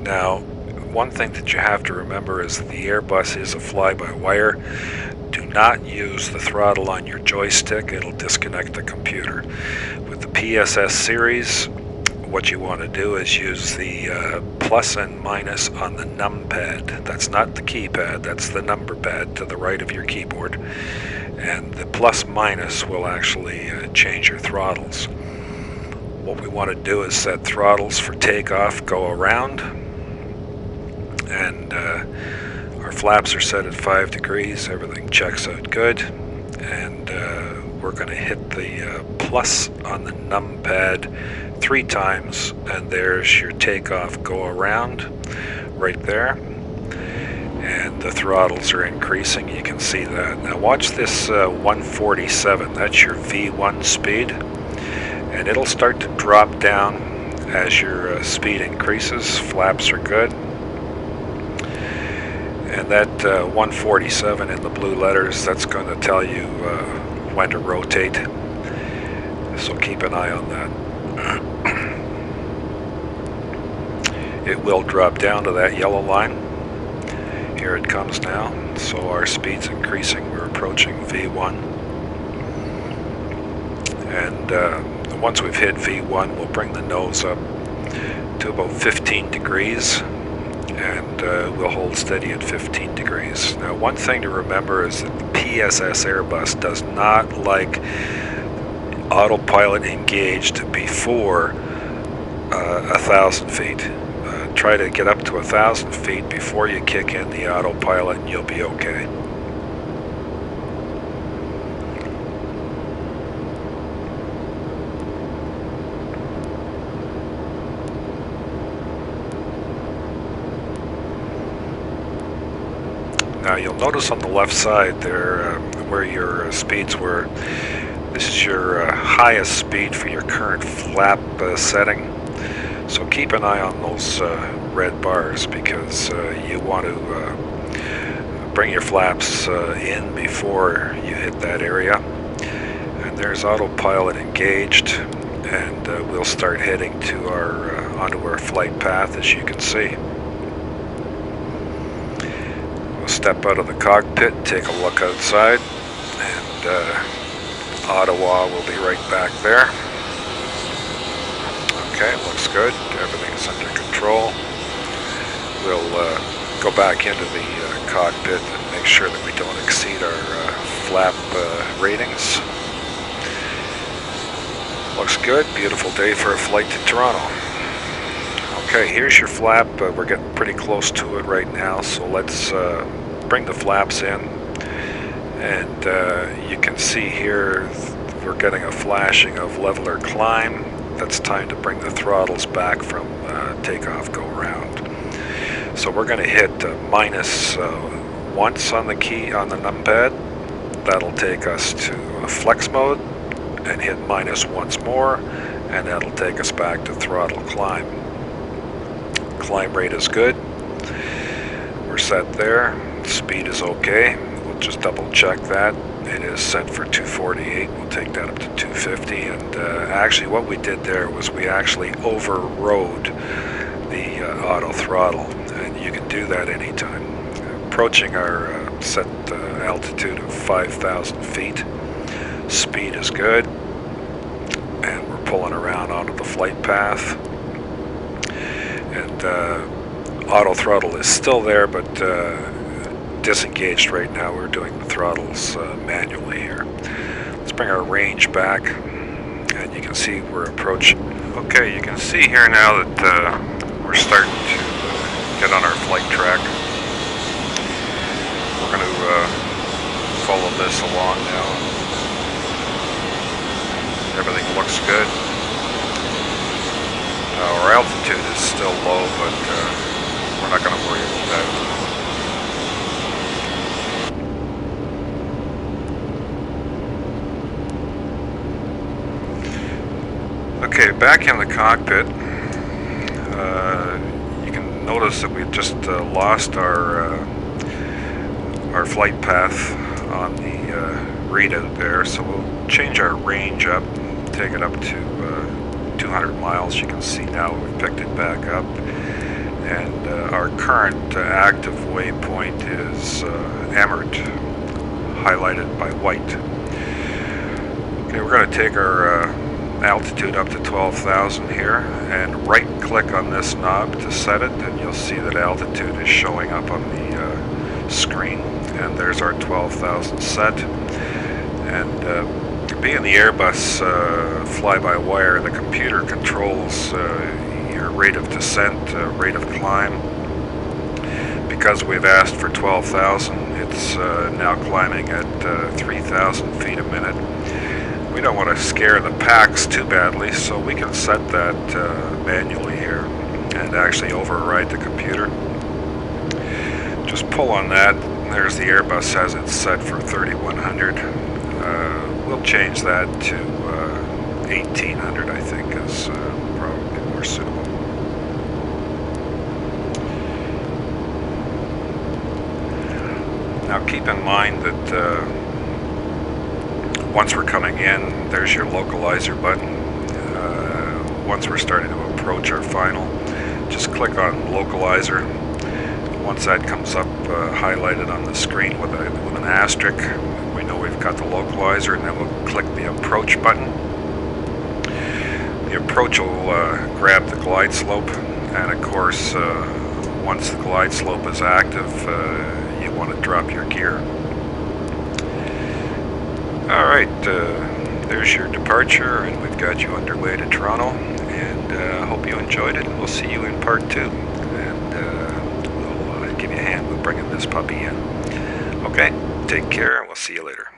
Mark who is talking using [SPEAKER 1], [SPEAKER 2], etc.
[SPEAKER 1] Now, one thing that you have to remember is that the Airbus is a fly-by-wire. Do not use the throttle on your joystick, it'll disconnect the computer. With the PSS series, what you want to do is use the plus and minus on the numpad. That's not the keypad, that's the number pad to the right of your keyboard. And the plus minus will actually change your throttles. What we want to do is set throttles for takeoff, go around, and our flaps are set at 5 degrees, everything checks out good, and we're going to hit the plus on the numpad 3 times, and there's your takeoff go around right there, and the throttles are increasing, you can see that. Now watch this 147, that's your V1 speed, and it'll start to drop down as your speed increases. Flaps are good. And that 147 in the blue letters, that's going to tell you when to rotate. So keep an eye on that. It will drop down to that yellow line. Here it comes now. So our speed's increasing. We're approaching V1. And once we've hit V1, we'll bring the nose up to about 15 degrees. And we'll hold steady at 15 degrees. Now, one thing to remember is that the PSS Airbus does not like autopilot engaged before 1,000 feet. Try to get up to 1,000 feet before you kick in the autopilot and you'll be okay. Now you'll notice on the left side there where your speeds were, this is your highest speed for your current flap setting. So keep an eye on those red bars, because you want to bring your flaps in before you hit that area. And there's autopilot engaged, and we'll start heading to onto our flight path, as you can see. Step out of the cockpit, take a look outside, and Ottawa will be right back there. Okay, looks good. Everything's under control. We'll go back into the cockpit and make sure that we don't exceed our flap ratings. Looks good. Beautiful day for a flight to Toronto. Okay, here's your flap. We're getting pretty close to it right now, so let's bring the flaps in. And you can see here we're getting a flashing of leveler climb. That's time to bring the throttles back from takeoff, go around. So we're going to hit minus once on the key on the numpad. That'll take us to flex mode, and hit minus once more, and that'll take us back to throttle climb. Climb rate is good. We're set there. Speed is okay. We'll just double check that. It is set for 248. We'll take that up to 250. And actually what we did there was we actually overrode the auto throttle, and you can do that anytime. Approaching our set altitude of 5,000 feet. Speed is good, and we're pulling around onto the flight path. And auto throttle is still there, but disengaged right now. We're doing the throttles manually here. Let's bring our range back, and you can see we're approaching. Okay, you can see here now that we're starting to get on our flight track. We're going to follow this along now. Everything looks good. Our altitude is still low, but we're not going to worry about that. Okay, back in the cockpit, you can notice that we've just lost our flight path on the readout there, so we'll change our range up, take it up to 200 miles. You can see now we've picked it back up, and our current active waypoint is Emert, highlighted by white. Okay, we're going to take our altitude up to 12,000 here and right click on this knob to set it, and you'll see that altitude is showing up on the screen, and there's our 12,000 set. And being the Airbus fly-by-wire, the computer controls your rate of descent, rate of climb. Because we've asked for 12,000, it's now climbing at 3,000 feet a minute. We don't want to scare the packs too badly, so we can set that manually here and actually override the computer. Just pull on that. There's the Airbus has it set for 3,100. We'll change that to 1,800, I think, is probably more suitable. Now keep in mind that once we're coming in, there's your localizer button. Once we're starting to approach our final, just click on localizer. Once that comes up highlighted on the screen with an asterisk, we know we've got the localizer, and then we'll click the approach button. The approach will grab the glide slope, and of course once the glide slope is active, you want to drop your gear. Alright, there's your departure, and we've got you underway to Toronto, and I hope you enjoyed it. We'll see you in part 2, and we'll give you a hand with bringing this puppy in. Okay, take care, and we'll see you later.